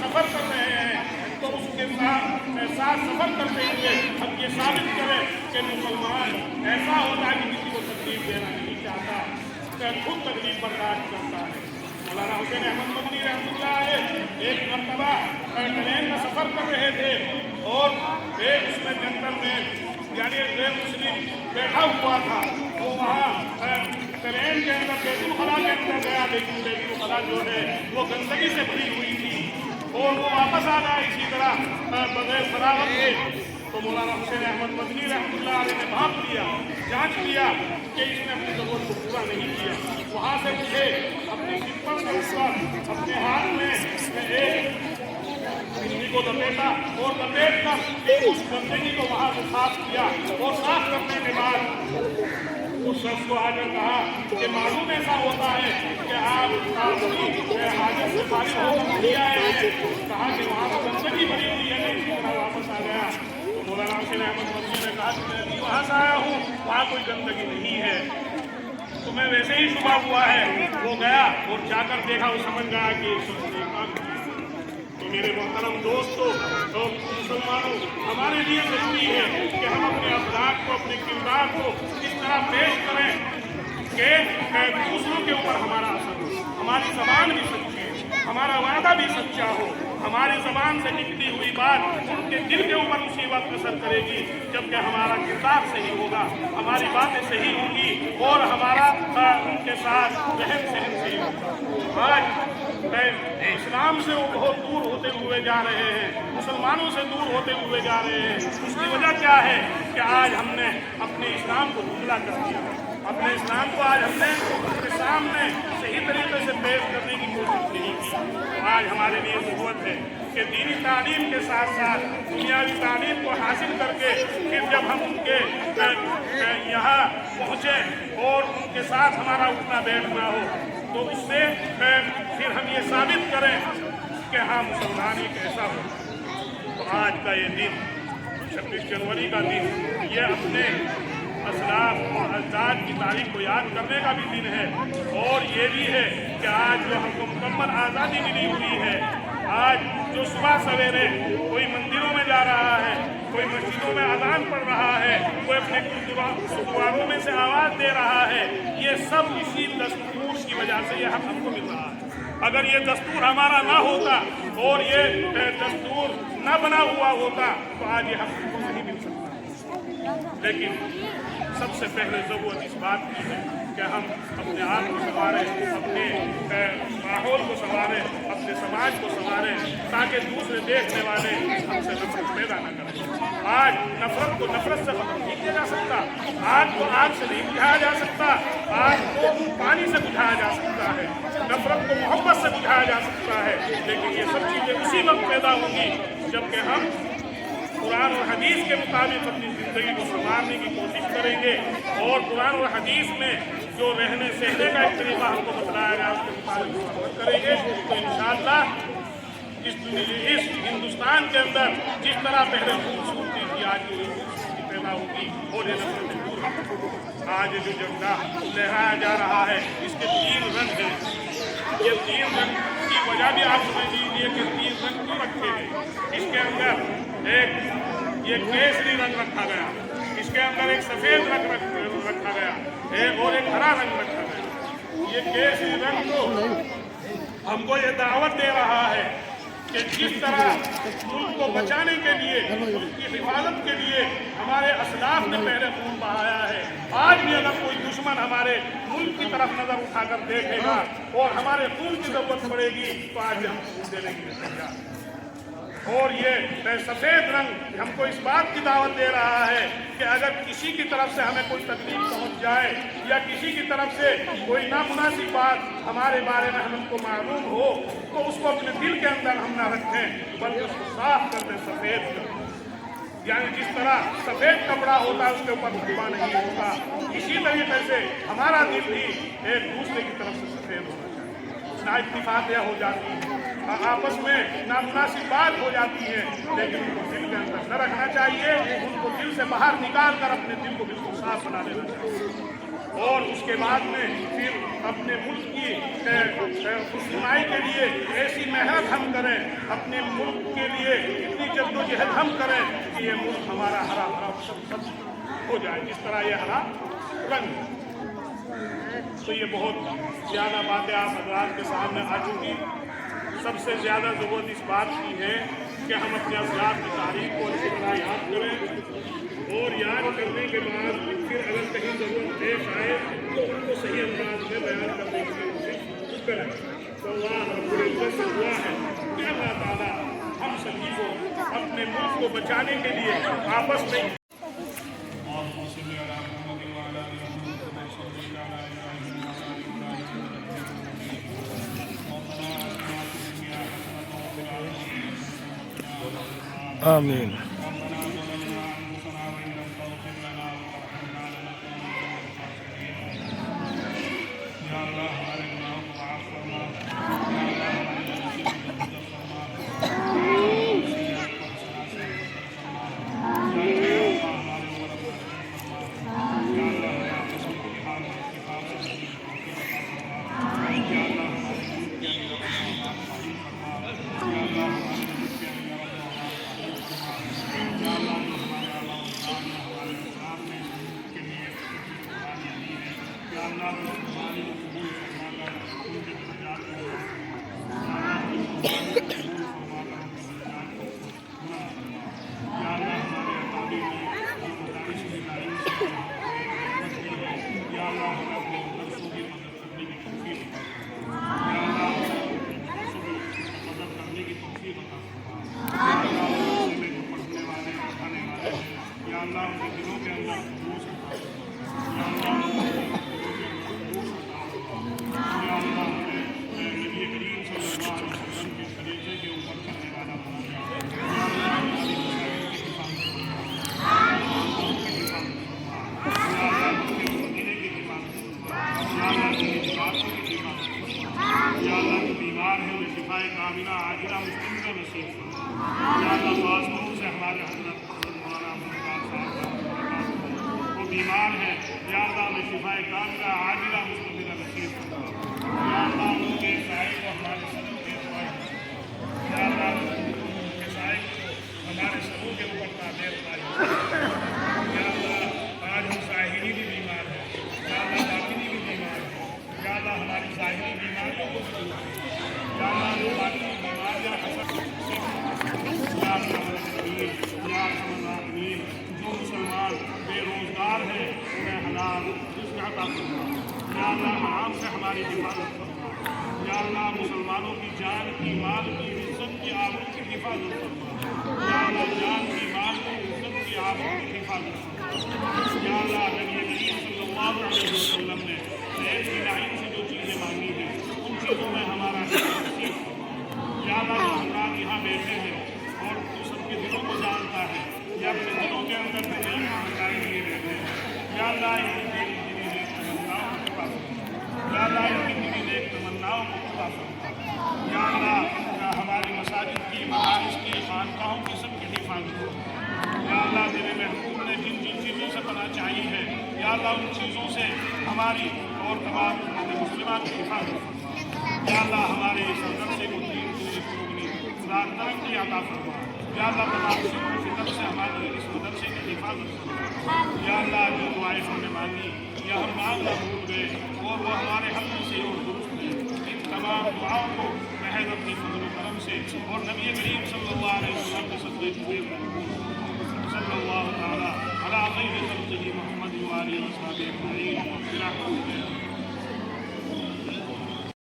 सफ़र कर रहे हैं तो उसके साथ सफ़र करते हुए हम ये साबित करें कि मुसलमान ऐसा होता है कि किसी को तकलीफ देना नहीं चाहता, खुद तकलीफ बर्दाश्त करता है। मौलाना हुसैन अहमद मदनी रहमतुल्लाह अलैह एक मरतबा ट्रेन में सफ़र कर रहे थे और एक उसमें जंगल में यानी गैर मुस्लिम बैठा हुआ था, वो वहाँ ट्रेन के अंदर बैतुल खला के अंदर गया, लेकिन बैतुल खला जो है वो गंदगी से भरी हुई थी और वो वापस आ गया इसी तरह बगैर फरागत के। तो मौलाना हुसैन अहमद मदनी रहमतुल्लाह अलैह ने भाप लिया, जांच लिया कि इसने अपनी ज़रूरत को पूरा नहीं किया। वहाँ से मुझे अपनी सिप्पल के ऊपर अपने हाथ में एक बिजली को लपेटा और लपेट कर उस गंदगी को वहाँ से साफ किया और साफ करने के बाद उस शख्स को आकर कहा कि मालूम ऐसा होता है कि आप हाजत से फारिग होकर नहीं आए हैं। कहा कि वहाँ पर गंदगी भरी हुई है, मैं इसी तरह वापस आ गया। तो मौलाना हुसैन अहमद मदनी ने कहा कि मैं वहाँ से आया हूँ, वहाँ कोई गंदगी नहीं है, तुम्हें वैसे ही शुबा हुआ है। वो गया और जाकर देखा, वो समझ गया कि तो मेरे मोहतरम दोस्तों और मुसलमानों, हमारे लिए ज़रूरी है कि हम अपने अखलाक को, अपने किरदार को इस तरह पेश करें कि दूसरों के ऊपर हमारा असर हो, हमारी ज़बान भी सच्ची हो, हमारा वादा भी सच्चा हो, हमारी ज़बान से निकली हुई बात उनके दिल के ऊपर उसी वक्त असर करेगी जबकि हमारा किरदार सही होगा, हमारी बातें सही होंगी और हमारा उनके साथ रहन सहन सही होगा। आज इस्लाम से वो बहुत दूर होते हुए जा रहे हैं, मुसलमानों से दूर होते हुए जा रहे हैं। उसकी वजह क्या है कि आज हमने अपने इस्लाम को धुंधला कर दिया, अपने इस्लाम को आज हमने उनके सामने सही तरीके से पेश करने की कोशिश नहीं की। तो आज हमारे लिए ज़रूरत है कि दीनी तालीम के साथ साथ दुनियावी तालीम को हासिल करके फिर जब हम उनके यहाँ पहुँचे और उनके साथ हमारा उठना बैठना हो तो उससे फिर हम ये साबित करें कि हाँ मुसलमान एक ऐसा हो। तो आज का ये दिन 26 जनवरी का दिन ये अपने असलाफ और अजदाद की तारीख को याद करने का भी दिन है और ये भी है कि आज जो हमको मुकम्मल आज़ादी मिली हुई है, आज जो सुबह सवेरे कोई मंदिरों में जा रहा है, कोई मस्जिदों में अज़ान पढ़ रहा है, कोई अपने गुरुद्वारों में से आवाज़ दे रहा है, ये सब इसी दस्तूर की वजह से ये हक हमको मिल रहा है। अगर ये दस्तूर हमारा ना होता और ये दस्तूर ना बना हुआ होता तो आज ये हक हमको नहीं मिल सकता। लेकिन सबसे पहले ज़रूरत इस बात की है कि हम अपने आप को संवारें, अपने माहौल को संवारें, अपने समाज को संवारें ताकि दूसरे देखने वाले हमसे नफरत पैदा न करें। आज नफरत को नफरत से खत्म नहीं किया जा सकता, आग को आग से नहीं बुझाया जा सकता, आग को पानी से बुझाया जा सकता है, नफरत को मोहब्बत से बुझाया जा सकता है। लेकिन ये सब चीज़ें उसी वक्त पैदा होंगी जबकि हम कुरान और हदीस के मुताबिक अपनी ज़िंदगी को संवारने की कोशिश करेंगे और कुरान और हदीस में जो रहने सहने का एक तरीका हमको बताया गया उसके मुताबिक अमल करेंगे तो इंशाअल्लाह इस हिंदुस्तान के अंदर जिस तरह पहले खूबसूरती थी आज की खूबसूरती पैदा होगी और ये नफरतें दूर होंगी। आज जो झंडा लहराया जा रहा है इसके 3 रंग हैं। ये 3 रंग की वजह भी आप समझ लीजिए कि 3 रंग क्यों रखे हैं। इसके अंदर एक ये केसरी रंग रखा गया, इसके अंदर एक सफ़ेद रंग रखा गया, एक और एक हरा रंग रखा गया। ये केसरी रंग तो हमको ये दावत दे रहा है कि जिस तरह मुल्क को बचाने के लिए, मुल्क की हिफाजत के लिए हमारे असलाफ ने पहले खून बहाया है, आज भी अगर कोई दुश्मन हमारे मुल्क की तरफ नज़र उठाकर देखेगा और हमारे खून की ज़रूरत पड़ेगी तो आज हम खून देने के लिए तैयार। और ये सफ़ेद रंग हमको इस बात की दावत दे रहा है कि अगर किसी की तरफ से हमें कोई तकलीफ पहुंच जाए या किसी की तरफ से कोई नामुनासिब बात हमारे बारे में हमको मालूम हो तो उसको अपने दिल के अंदर हम ना रखें बल्कि उसको साफ कर दें, सफ़ेद कर दें। यानी जिस तरह सफ़ेद कपड़ा होता है उसके ऊपर धब्बा नहीं होता, इसी तरीके से हमारा दिल भी एक दूसरे की तरफ से सफ़ेद होना चाहिए। ना इत्तिफाक़ियाँ हो जाती हैं, आपस में नामुनासिब बात हो जाती है, लेकिन उनको दिल के अंदर न रखना चाहिए, उनको दिल से बाहर निकाल कर अपने दिल को बिल्कुल साफ बना लेना चाहिए। اور اس کے بعد میں پھر اپنے ملک کی خوشنمائی کے لیے ایسی محنت ہم کریں، اپنے ملک کے لیے اتنی جدوجہد ہم کریں کہ یہ ملک ہمارا ہرا بھرا سب ہو جائے، جس طرح یہ ہرا رنگ۔ تو یہ بہت زیادہ باتیں آپ حضرات کے سامنے آ چکی۔ سب سے زیادہ ضرورت اس بات کی ہے کہ ہم اپنے اجداد کی تاریخ کو اچھی طرح یاد کریں، اور یاد کرنے کے بعد پھر اگر کہیں ضرورت پیش آئے تو ان کو صحیح انداز میں بیان کرنے کی کوشش کریں۔ تو اللہ رب العزت سے دعا ہے کہ اللہ تعالیٰ ہم سبھی کو اپنے ملک کو بچانے کے لیے آپس میں آمین۔ بیمار ہے، یا اللہ میں شفا کاملہ عاجلہ مستقبلہ نصیب فرما۔ یا اللہ ان کے سائے کو ہمارے سروں کے اوپر، یا اللہ ان کے سائے کو ہمارے سروں کے اوپر تعبیر فرمائے۔ یا اللہ آج ہم ظاہری بھی بیمار ہیں، یا اللہ باطنی بھی بیمار ہیں، یا اللہ ہماری ظاہری بیماریوں کو بھی دور کریں، یا اللہ ہماری باطنی بیماریاں حسد سے یا اللہ جو مسلمان بے روزگار ہیں انہیں حلال رزق عطا فرما۔ یا اللہ حرام سے ہماری حفاظت فرما۔ یا اللہ مسلمانوں کی جان کی، مال کی، عزت کی، آبرو کی حفاظت فرما۔ یا اللہ جان کی، مال کی، عزت کی، آبرو کی حفاظت فرما۔ یا اللہ نبی کریم صلی اللہ علیہ وسلم نے نیک الہی سے جو چیزیں مانگی ہیں ان چیزوں میں ہمارا نصیب فرما۔ یا اللہ جو حضرات یہاں بیٹھے ہیں اور تو سب کے دلوں کو جانتا ہے، یا اپنے دلوں کے اندر تکلیف بتائے لیے رہتے ہیں، یا اللہ ان کی نیک تمناؤں کو پورا فرما۔ یا اللہ ان کی نیک تمناؤں کو پورا فرما۔ یا اللہ ہماری مساجد کی، مدارس کی، خانقاہوں کی سب کی حفاظت کرو۔ یا اللہ تیرے محبوب نے جن جن چیزوں سے پناہ چاہی ہے، یا اللہ ان چیزوں سے ہماری اور تمام مسلمات کی حفاظت فرما۔ یا اللہ ہمارے اس مدرسے کو دین کو ترقی عطا فرما۔ یا اللہ تمام فکر سے ہماری اس مدرسے کی حفاظت فرما۔ یا اللہ جو دعائیں ہم نے مانگی یا ہم مانگنا بھول گئے اور وہ ہمارے حق سے اور درست ہے، ان تمام دعاؤں کو محض اپنی فضل و کرم سے اور نبی کریم صلی اللہ علیہ وسلم کے صدقے ہوئے صلی اللہ تعالیٰ علی خیر خلقہ محمد و آلہ و صحبہ اجمعین۔